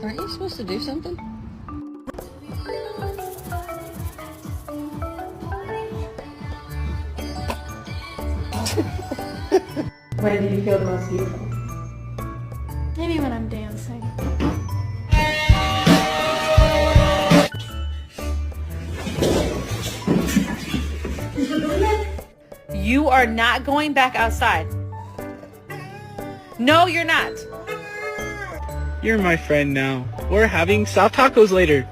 Aren't you supposed to do something? When do you feel the most beautiful? Maybe when I'm dancing. You are not going back outside. No, you're not. You're my friend now. We're having soft tacos later.